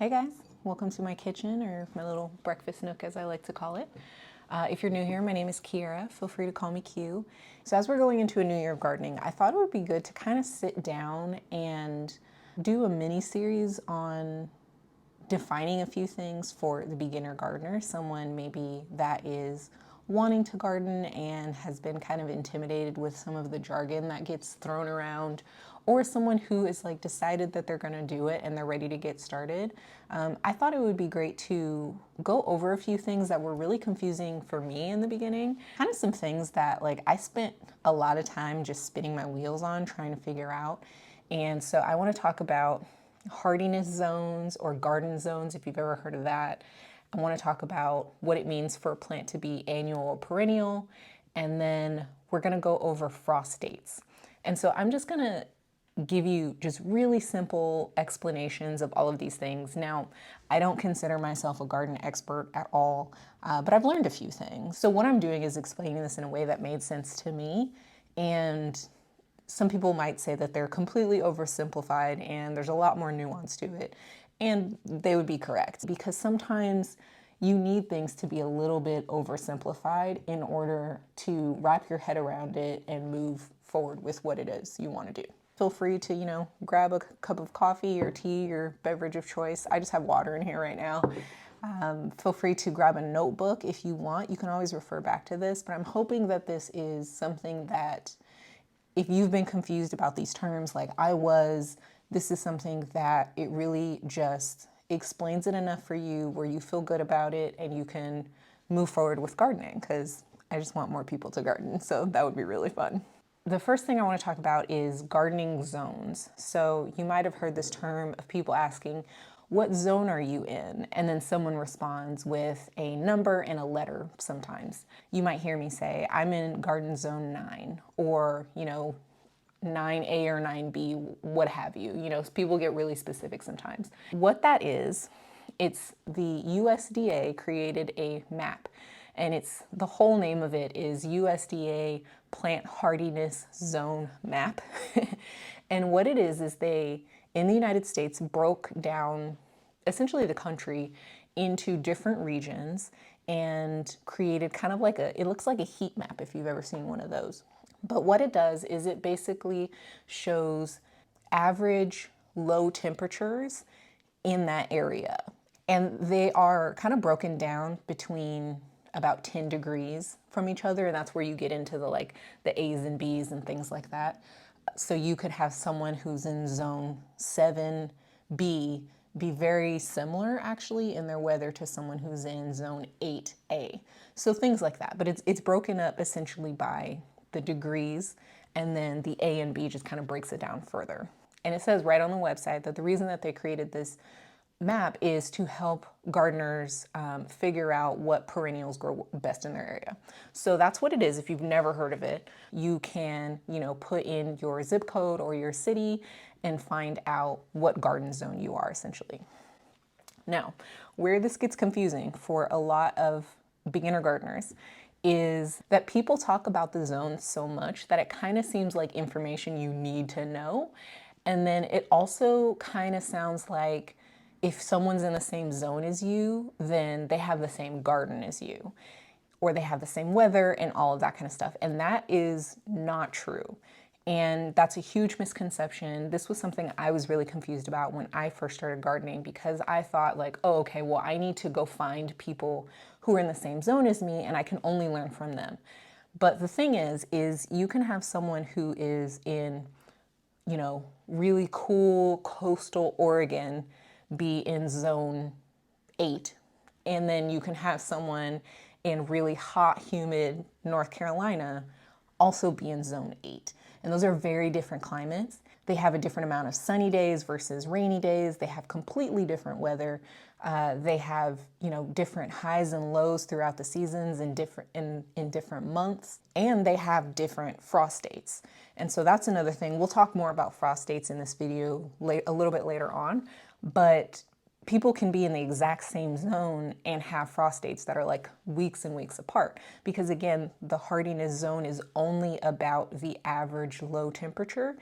Hey guys, welcome to my kitchen, or my little breakfast nook as I like to call it. If you're new here, my name is Kiera. Feel free to call me Q. So as we're going into a new year of gardening, I thought it would be good to kind of sit down and do a mini series on defining a few things for the beginner gardener, someone maybe that is wanting to garden and has been kind of intimidated with some of the jargon that gets thrown around, or someone who is like decided that they're going to do it and they're ready to get started. I thought it would be great to go over a few things that were really confusing for me in the beginning, kind of some things that like I spent a lot of time just spinning my wheels on trying to figure out. And so I want to talk about hardiness zones or garden zones, if you've ever heard of that. I want to talk about what it means for a plant to be annual or perennial, and then we're going to go over frost dates. And so I'm just going to give you just really simple explanations of all of these things. Now, I don't consider myself a garden expert at all, but I've learned a few things. So what I'm doing is explaining this in a way that made sense to me, and some people might say that they're completely oversimplified and there's a lot more nuance to it. And they would be correct, because sometimes you need things to be a little bit oversimplified in order to wrap your head around it and move forward with what it is you want to do. Feel free to, grab a cup of coffee or tea, your beverage of choice. I just have water in here right now. Feel free to grab a notebook if you want. You can always refer back to this, but I'm hoping that this is something that, if you've been confused about these terms like I was, this is something that it really just explains it enough for you where you feel good about it and you can move forward with gardening, because I just want more people to garden, so that would be really fun. The first thing I want to talk about is gardening zones. So you might have heard this term of people asking, what zone are you in? And then someone responds with a number and a letter sometimes. You might hear me say, I'm in garden zone 9, or, 9A or 9B, what have you. People get really specific sometimes. What that is, it's the USDA created a map, and the whole name of it is USDA Plant Hardiness Zone Map. And what it is they, in the United States, broke down essentially the country into different regions and created kind of like it looks like a heat map if you've ever seen one of those. But what it does is it basically shows average low temperatures in that area. And they are kind of broken down between about 10 degrees from each other, and that's where you get into the A's and B's and things like that. So you could have someone who's in zone 7B be very similar actually in their weather to someone who's in zone 8A. So things like that, but it's broken up essentially by the degrees, and then the A and B just kind of breaks it down further. And it says right on the website that the reason that they created this map is to help gardeners figure out what perennials grow best in their area. So that's what it is. If you've never heard of it, you can, put in your zip code or your city and find out what garden zone you are essentially. Now, where this gets confusing for a lot of beginner gardeners is that people talk about the zones so much that it kind of seems like information you need to know. And then it also kind of sounds like if someone's in the same zone as you, then they have the same garden as you, or they have the same weather and all of that kind of stuff. And that is not true. And that's a huge misconception. This was something I was really confused about when I first started gardening, because I thought like, oh, okay, well, I need to go find people who are in the same zone as me and I can only learn from them. But the thing is you can have someone who is in, really cool coastal Oregon be in zone 8, and then you can have someone in really hot, humid North Carolina also be in zone 8. And those are very different climates. They have a different amount of sunny days versus rainy days. They have completely different weather. They have, different highs and lows throughout the seasons in different months, and they have different frost dates. And so that's another thing. We'll talk more about frost dates in this video a little bit later on, but people can be in the exact same zone and have frost dates that are like weeks and weeks apart, because again, the hardiness zone is only about the average low temperature.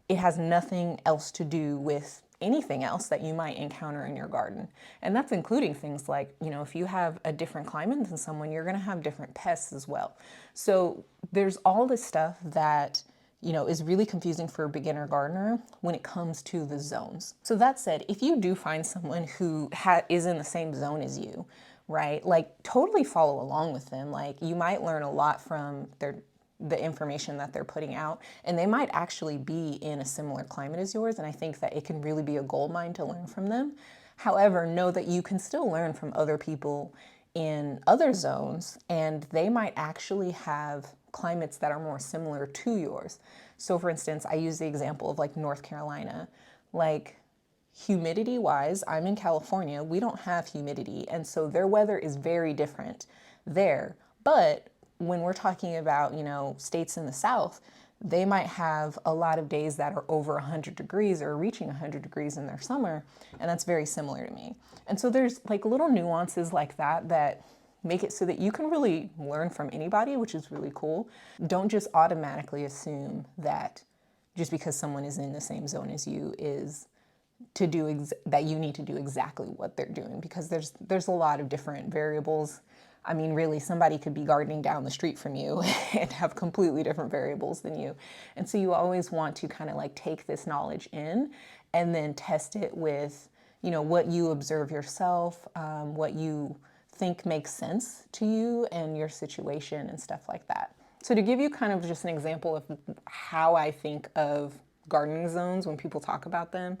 It has nothing else to do with anything else that you might encounter in your garden. And that's including things like, if you have a different climate than someone, you're going to have different pests as well. So there's all this stuff that, is really confusing for a beginner gardener when it comes to the zones. So that said, if you do find someone who is in the same zone as you, right, like totally follow along with them. Like you might learn a lot from the information that they're putting out, and they might actually be in a similar climate as yours, and I think that it can really be a gold mine to learn from them. However, know that you can still learn from other people in other zones, and they might actually have climates that are more similar to yours. So for instance, I use the example of like North Carolina. Like humidity wise, I'm in California, we don't have humidity, and so their weather is very different there. But when we're talking about, states in the South, they might have a lot of days that are over 100 degrees or reaching 100 degrees in their summer, and that's very similar to me. And so there's like little nuances like that that make it so that you can really learn from anybody, which is really cool. Don't just automatically assume that just because someone is in the same zone as you is that you need to do exactly what they're doing, because there's a lot of different variables. I mean, really, somebody could be gardening down the street from you and have completely different variables than you. And so you always want to kind of like take this knowledge in and then test it with, what you observe yourself, what you think makes sense to you and your situation and stuff like that. So to give you kind of just an example of how I think of gardening zones when people talk about them,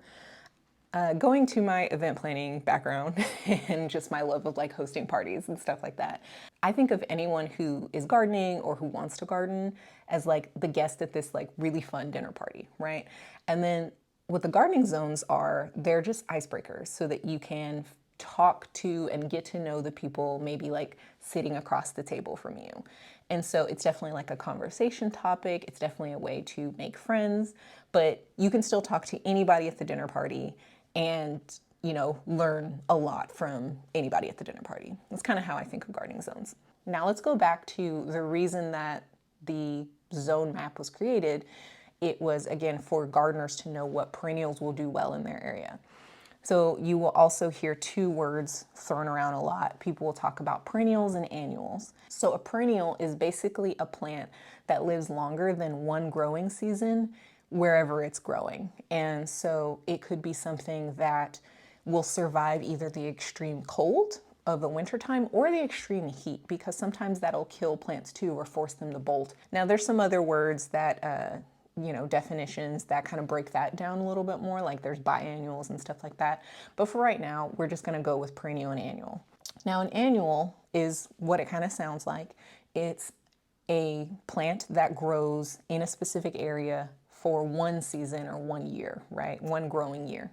going to my event planning background and just my love of like hosting parties and stuff like that, I think of anyone who is gardening or who wants to garden as like the guest at this like really fun dinner party, right? And then what the gardening zones are, they're just icebreakers so that you can talk to and get to know the people maybe like sitting across the table from you. And so it's definitely like a conversation topic. It's definitely a way to make friends, but you can still talk to anybody at the dinner party and, learn a lot from anybody at the dinner party. That's kind of how I think of gardening zones. Now let's go back to the reason that the zone map was created. It was, again, for gardeners to know what perennials will do well in their area. So you will also hear two words thrown around a lot. People will talk about perennials and annuals. So a perennial is basically a plant that lives longer than one growing season wherever it's growing. And so it could be something that will survive either the extreme cold of the wintertime or the extreme heat, because sometimes that'll kill plants too or force them to bolt. Now there's some other words that definitions that kind of break that down a little bit more, like there's biannuals and stuff like that. But for right now, we're just going to go with perennial and annual. Now, an annual is what it kind of sounds like. It's a plant that grows in a specific area for one season or 1 year, right? One growing year.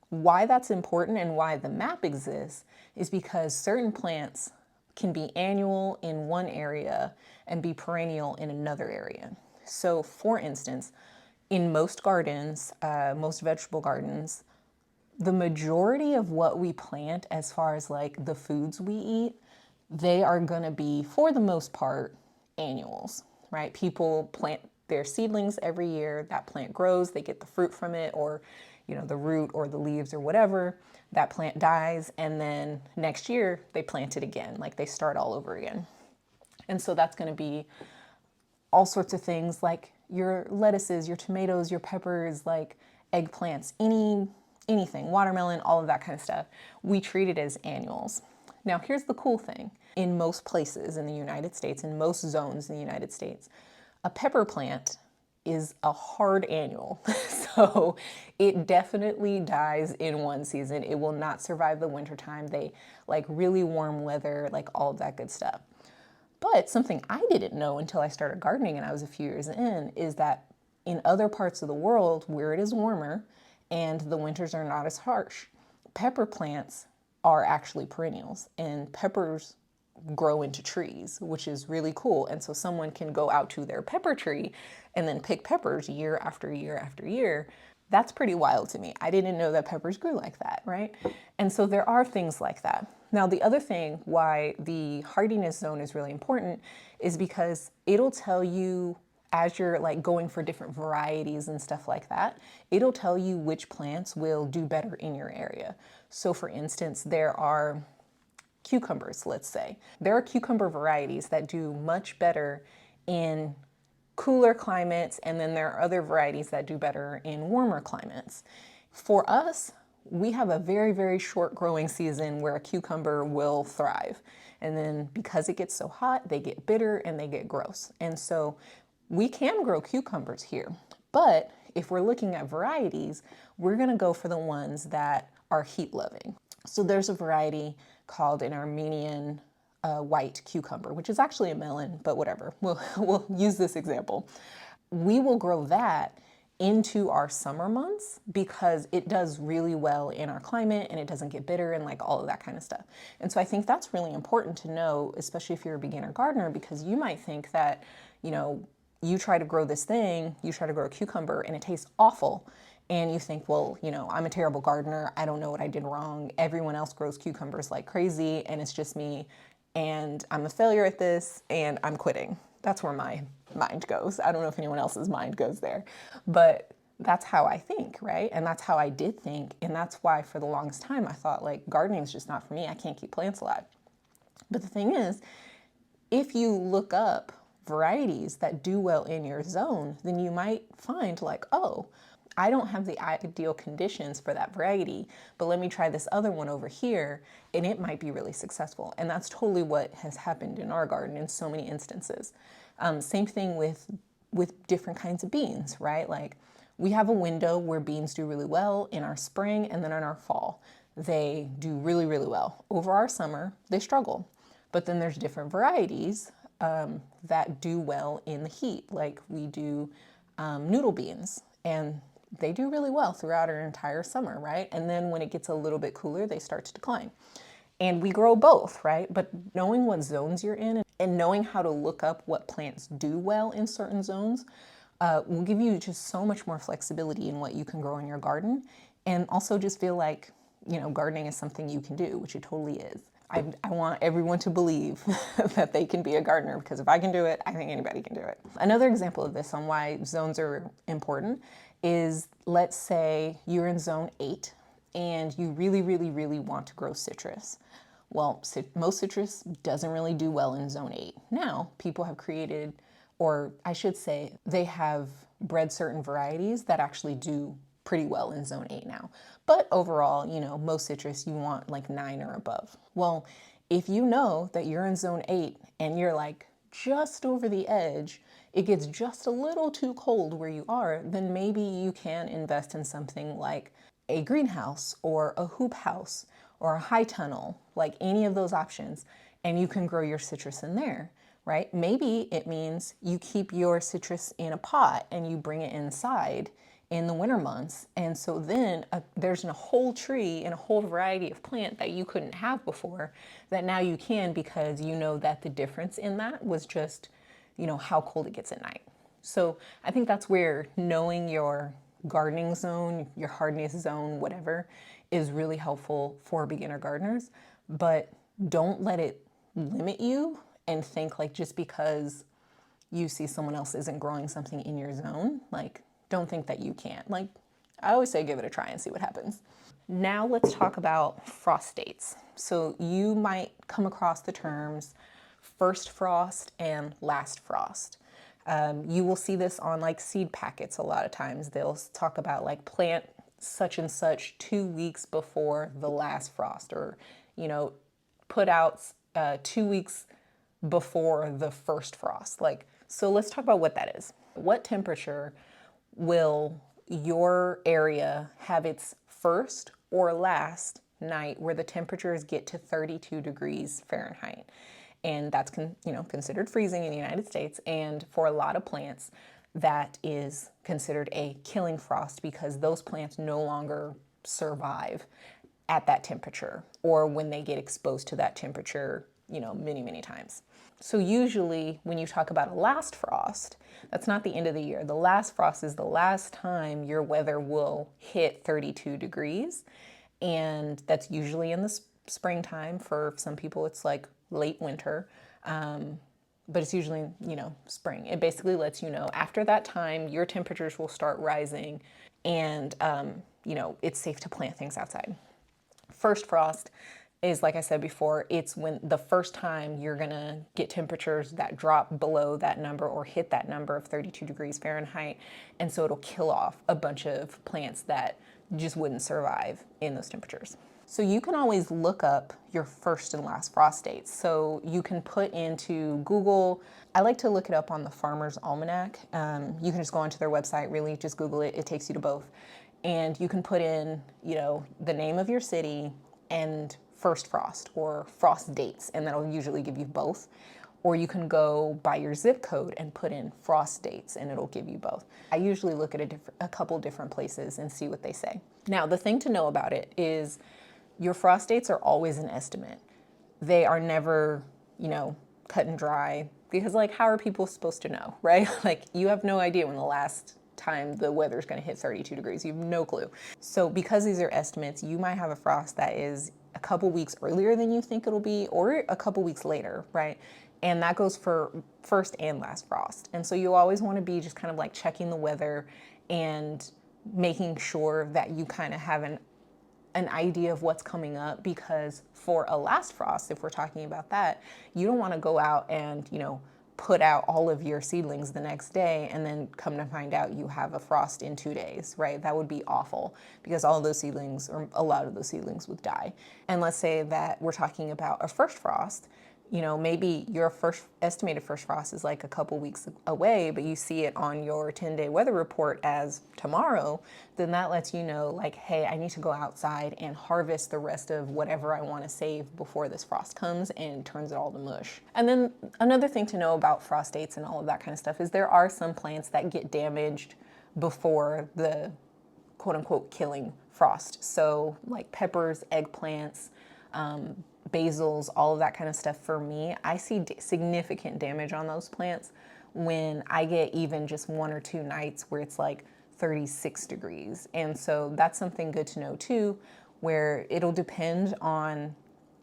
Why that's important and why the map exists is because certain plants can be annual in one area and be perennial in another area. So for instance, in most gardens, most vegetable gardens, the majority of what we plant as far as like the foods we eat, they are going to be, for the most part, annuals, right? People plant their seedlings every year. That plant grows, they get the fruit from it, or the root or the leaves or whatever. That plant dies, and then next year they plant it again, like they start all over again. And so that's going to be all sorts of things like your lettuces, your tomatoes, your peppers, like eggplants, anything, watermelon, all of that kind of stuff. We treat it as annuals. Now, here's the cool thing. In most places in the United States, in most zones in the United States, a pepper plant is a hard annual. So it definitely dies in one season. It will not survive the wintertime. They like really warm weather, like all of that good stuff. But something I didn't know until I started gardening and I was a few years in is that in other parts of the world where it is warmer and the winters are not as harsh, pepper plants are actually perennials, and peppers grow into trees, which is really cool. And so someone can go out to their pepper tree and then pick peppers year after year after year. That's pretty wild to me. I didn't know that peppers grew like that, right? And so there are things like that. Now, the other thing why the hardiness zone is really important is because it'll tell you as you're like going for different varieties and stuff like that, it'll tell you which plants will do better in your area. So for instance, there are cucumbers, let's say. There are cucumber varieties that do much better in cooler climates, and then there are other varieties that do better in warmer climates. For us, we have a very, very short growing season where a cucumber will thrive. And then because it gets so hot, they get bitter and they get gross. And so we can grow cucumbers here. But if we're looking at varieties, we're gonna go for the ones that are heat loving. So there's a variety called an Armenian white cucumber, which is actually a melon, but whatever. We'll use this example. We will grow that into our summer months because it does really well in our climate and it doesn't get bitter and like all of that kind of stuff. And so I think that's really important to know, especially if you're a beginner gardener, because you might think that, you try to grow this thing, you try to grow a cucumber and it tastes awful. And you think, well, I'm a terrible gardener. I don't know what I did wrong. Everyone else grows cucumbers like crazy and it's just me. And I'm a failure at this and I'm quitting. That's where my mind goes. I don't know if anyone else's mind goes there, but that's how I think, right? And that's how I did think. And that's why for the longest time I thought like gardening is just not for me. I can't keep plants alive. But the thing is, if you look up varieties that do well in your zone, then you might find like, oh, I don't have the ideal conditions for that variety, but let me try this other one over here and it might be really successful. And that's totally what has happened in our garden in so many instances. Same thing with different kinds of beans, right? Like we have a window where beans do really well in our spring and then in our fall. They do really, really well. Over our summer, they struggle. But then there's different varieties that do well in the heat. Like we do noodle beans and they do really well throughout our entire summer, right? And then when it gets a little bit cooler, they start to decline. And we grow both, right? But knowing what zones you're in and knowing how to look up what plants do well in certain zones will give you just so much more flexibility in what you can grow in your garden. And also just feel like, gardening is something you can do, which it totally is. I want everyone to believe that they can be a gardener because if I can do it, I think anybody can do it. Another example of this on why zones are important is, let's say you're in zone 8 and you really, really, really want to grow citrus. Well, most citrus doesn't really do well in zone 8. Now, people have created, or I should say, they have bred certain varieties that actually do pretty well in zone 8 now. But overall, most citrus you want like 9 or above. Well, if you know that you're in zone 8 and you're like just over the edge, it gets just a little too cold where you are, then maybe you can invest in something like a greenhouse or a hoop house or a high tunnel, like any of those options, and you can grow your citrus in there, right? Maybe it means you keep your citrus in a pot and you bring it inside in the winter months. And so then there's a whole tree and a whole variety of plant that you couldn't have before that now you can, because you know that the difference in that was just, how cold it gets at night. So I think that's where knowing your gardening zone, your hardiness zone, whatever, is really helpful for beginner gardeners. But don't let it limit you and think like just because you see someone else isn't growing something in your zone, like don't think that you can't. Like I always say, give it a try and see what happens. Now let's talk about frost dates. So you might come across the terms first frost and last frost. You will see this on like seed packets a lot of times. They'll talk about like plant such and such 2 weeks before the last frost, or, put out 2 weeks before the first frost. So let's talk about what that is. What temperature will your area have its first or last night where the temperatures get to 32 degrees Fahrenheit? And that's considered freezing in the United States. And for a lot of plants, that is considered a killing frost because those plants no longer survive at that temperature or when they get exposed to that temperature, many, many times. So usually when you talk about a last frost, that's not the end of the year. The last frost is the last time your weather will hit 32 degrees. And that's usually in the springtime. For some people, it's like late winter. but it's usually, spring. It basically lets you know after that time, your temperatures will start rising and, it's safe to plant things outside. First frost is, like I said before, it's when the first time you're gonna get temperatures that drop below that number or hit that number of 32 degrees Fahrenheit. And so it'll kill off a bunch of plants that just wouldn't survive in those temperatures. So you can always look up your first and last frost dates. So you can put into Google, I like to look it up on the Farmer's Almanac. You can just go onto their website, really just Google it. It takes you to both. And you can put in, the name of your city and first frost or frost dates, and that'll usually give you both. Or you can go by your zip code and put in frost dates and it'll give you both. I usually look at a couple different places and see what they say. Now, the thing to know about it is your frost dates are always an estimate. They are never, cut and dry, because how are people supposed to know, right? You have no idea when the last time the weather is going to hit 32 degrees. You have no clue. So because these are estimates, you might have a frost that is a couple weeks earlier than you think it'll be, or a couple weeks later, right? And that goes for first and last frost. And so you always want to be just kind of checking the weather and making sure that you kind of have an idea of what's coming up, because for a last frost, if we're talking about that, you don't want to go out and, put out all of your seedlings the next day and then come to find out you have a frost in 2 days, right? That would be awful, because all of those seedlings, or a lot of those seedlings, would die. And let's say that we're talking about a first frost. Maybe your estimated first frost is a couple weeks away, but you see it on your 10-day weather report as tomorrow, then that lets you know, hey, I need to go outside and harvest the rest of whatever I want to save before this frost comes and turns it all to mush. And then another thing to know about frost dates and all of that kind of stuff is there are some plants that get damaged before the quote unquote killing frost. So peppers, eggplants, basils, all of that kind of stuff. For me, I see significant damage on those plants when I get even just 1 or 2 nights where it's 36 degrees. And so that's something good to know too, where it'll depend on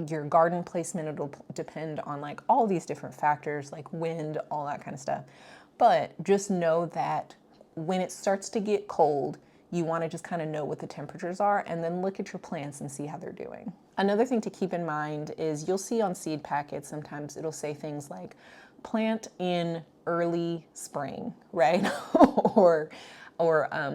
your garden placement. It'll depend on all these different factors, wind, all that kind of stuff. But just know that when it starts to get cold, you want to just kind of know what the temperatures are and then look at your plants and see how they're doing. Another thing to keep in mind is you'll see on seed packets, sometimes it'll say things like plant in early spring, right? or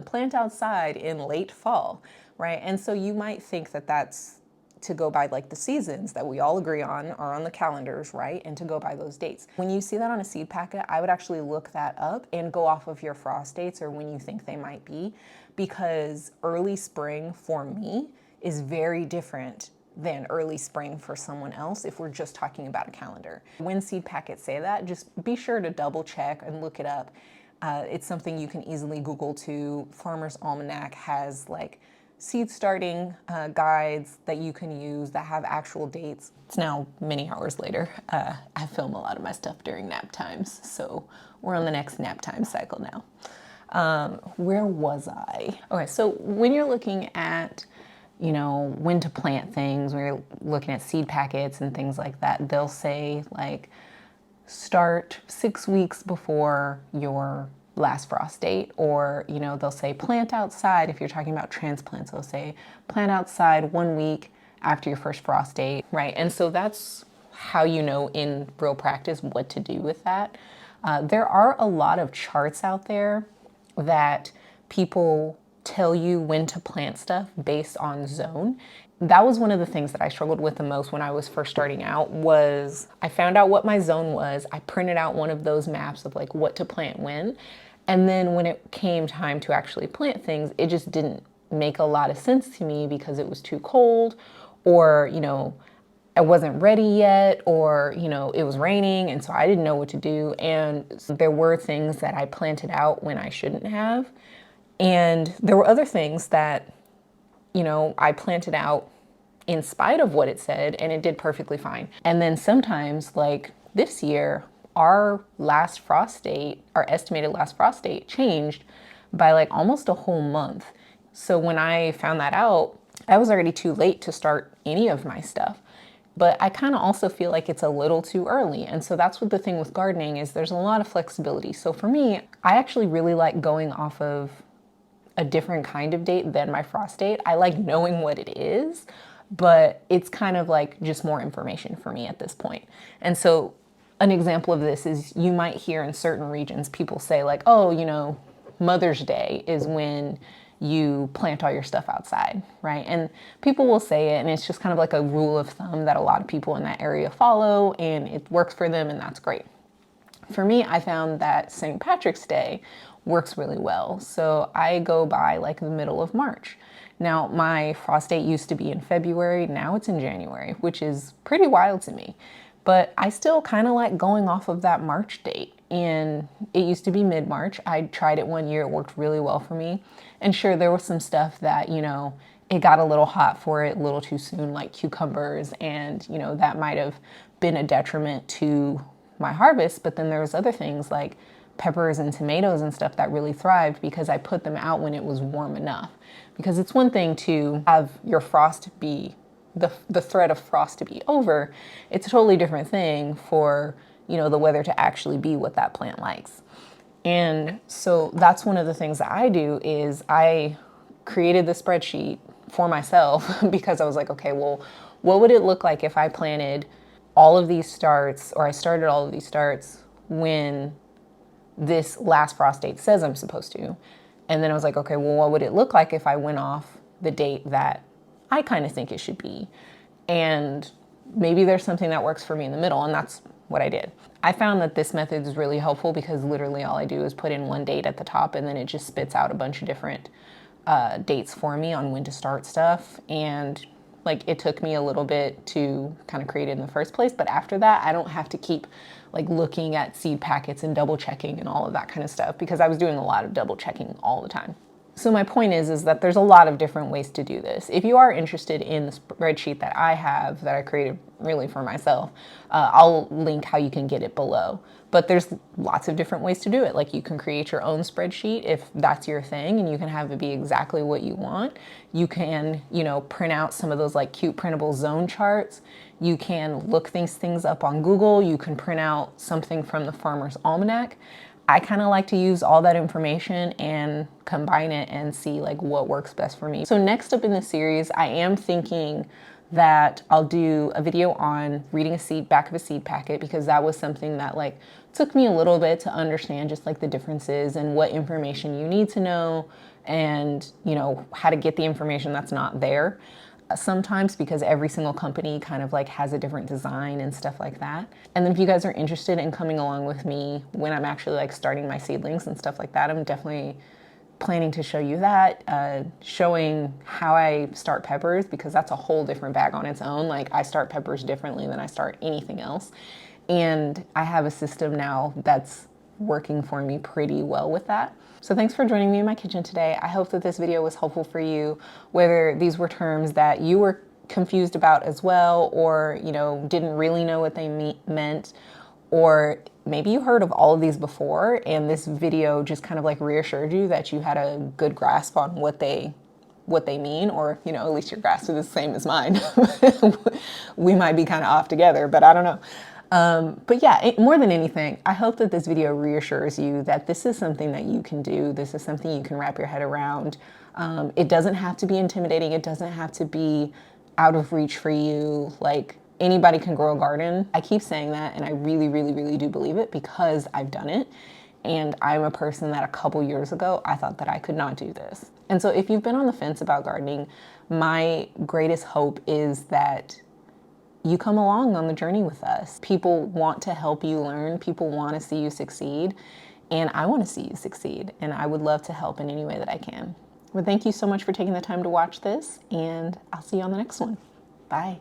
plant outside in late fall, right? And so you might think that that's to go by the seasons that we all agree on are on the calendars, right? And to go by those dates. When you see that on a seed packet, I would actually look that up and go off of your frost dates or when you think they might be, because early spring for me is very different than early spring for someone else if we're just talking about a calendar. When seed packets say that, just be sure to double check and look it up. It's something you can easily Google too. Farmer's Almanac has seed starting guides that you can use that have actual dates. It's now many hours later. I film a lot of my stuff during nap times, so we're on the next nap time cycle now. Where was I? Okay, so when you're looking at when to plant things, when you're looking at seed packets and things like that, they'll say start 6 weeks before your last frost date, or they'll say plant outside. If you're talking about transplants, they'll say plant outside 1 week after your first frost date, right? And so that's how in real practice what to do with that. There are a lot of charts out there that people tell you when to plant stuff based on zone. That was one of the things that I struggled with the most when I was first starting out. Was I found out what my zone was. I printed out one of those maps of what to plant when. And then when it came time to actually plant things, it just didn't make a lot of sense to me because it was too cold, or, I wasn't ready yet, or, it was raining. And so I didn't know what to do. And there were things that I planted out when I shouldn't have. And there were other things that, I planted out in spite of what it said, and it did perfectly fine. And then sometimes, this year, our last frost date, our estimated last frost date changed by almost a whole month. So when I found that out, I was already too late to start any of my stuff. But I kind of also feel like it's a little too early. And so that's what the thing with gardening is, there's a lot of flexibility. So for me, I actually really like going off of a different kind of date than my frost date. I like knowing what it is, but it's kind of like just more information for me at this point. And so an example of this is you might hear in certain regions people say like, oh, you know, Mother's Day is when you plant all your stuff outside, right? And people will say it, and it's just kind of like a rule of thumb that a lot of people in that area follow, and it works for them, and that's great. For me, I found that St. Patrick's Day works really well. So I go by like the middle of March. Now, my frost date used to be in February, now it's in January, which is pretty wild to me. But I still kind of like going off of that March date. And it used to be mid-March. I tried it one year, it worked really well for me. And sure, there was some stuff that, you know, it got a little hot for it a little too soon, like cucumbers, and, you know, that might have been a detriment to my harvest. But then there was other things like peppers and tomatoes and stuff that really thrived because I put them out when it was warm enough. Because it's one thing to have your frost be the threat of frost to be over. It's a totally different thing for, you know, the weather to actually be what that plant likes. And so that's one of the things that I do is I created the spreadsheet for myself because I was like, okay, well, what would it look like if I planted all of these starts, or I started all of these starts when this last frost date says I'm supposed to? And then I was like, okay, well, what would it look like if I went off the date that I kind of think it should be? And maybe there's something that works for me in the middle, and that's what I did. I found that this method is really helpful because literally all I do is put in one date at the top, and then it just spits out a bunch of different dates for me on when to start stuff. And like, it took me a little bit to kind of create it in the first place, but after that, I don't have to keep like looking at seed packets and double checking and all of that kind of stuff, because I was doing a lot of double checking all the time. So my point is that there's a lot of different ways to do this. If you are interested in the spreadsheet that I have, that I created really for myself, I'll link how you can get it below. But there's lots of different ways to do it. Like, you can create your own spreadsheet if that's your thing, and you can have it be exactly what you want. You can, you know, print out some of those like cute printable zone charts. You can look these things up on Google. You can print out something from the Farmer's Almanac. I kind of like to use all that information and combine it and see like what works best for me. So next up in the series, I am thinking that I'll do a video on reading back of a seed packet, because that was something that like took me a little bit to understand, just like the differences and what information you need to know, and, you know, how to get the information that's not there sometimes, because every single company kind of like has a different design and stuff like that. And then if you guys are interested in coming along with me when I'm actually like starting my seedlings and stuff like that, I'm definitely planning to show you that, showing how I start peppers, because that's a whole different bag on its own. Like, I start peppers differently than I start anything else. And I have a system now that's working for me pretty well with that. So thanks for joining me in my kitchen today. I hope that this video was helpful for you, whether these were terms that you were confused about as well, or, you know, didn't really know what they meant, or maybe you heard of all of these before and this video just kind of like reassured you that you had a good grasp on what they mean, or, you know, at least your grasp is the same as mine. We might be kind of off together, but I don't know. But yeah, more than anything, I hope that this video reassures you that this is something that you can do. This is something you can wrap your head around. It doesn't have to be intimidating. It doesn't have to be out of reach for you. Like, anybody can grow a garden. I keep saying that, and I really, really, really do believe it, because I've done it. And I'm a person that a couple years ago, I thought that I could not do this. And so if you've been on the fence about gardening, my greatest hope is that you come along on the journey with us. People want to help you learn. People want to see you succeed. And I want to see you succeed. And I would love to help in any way that I can. Well, thank you so much for taking the time to watch this, and I'll see you on the next one. Bye.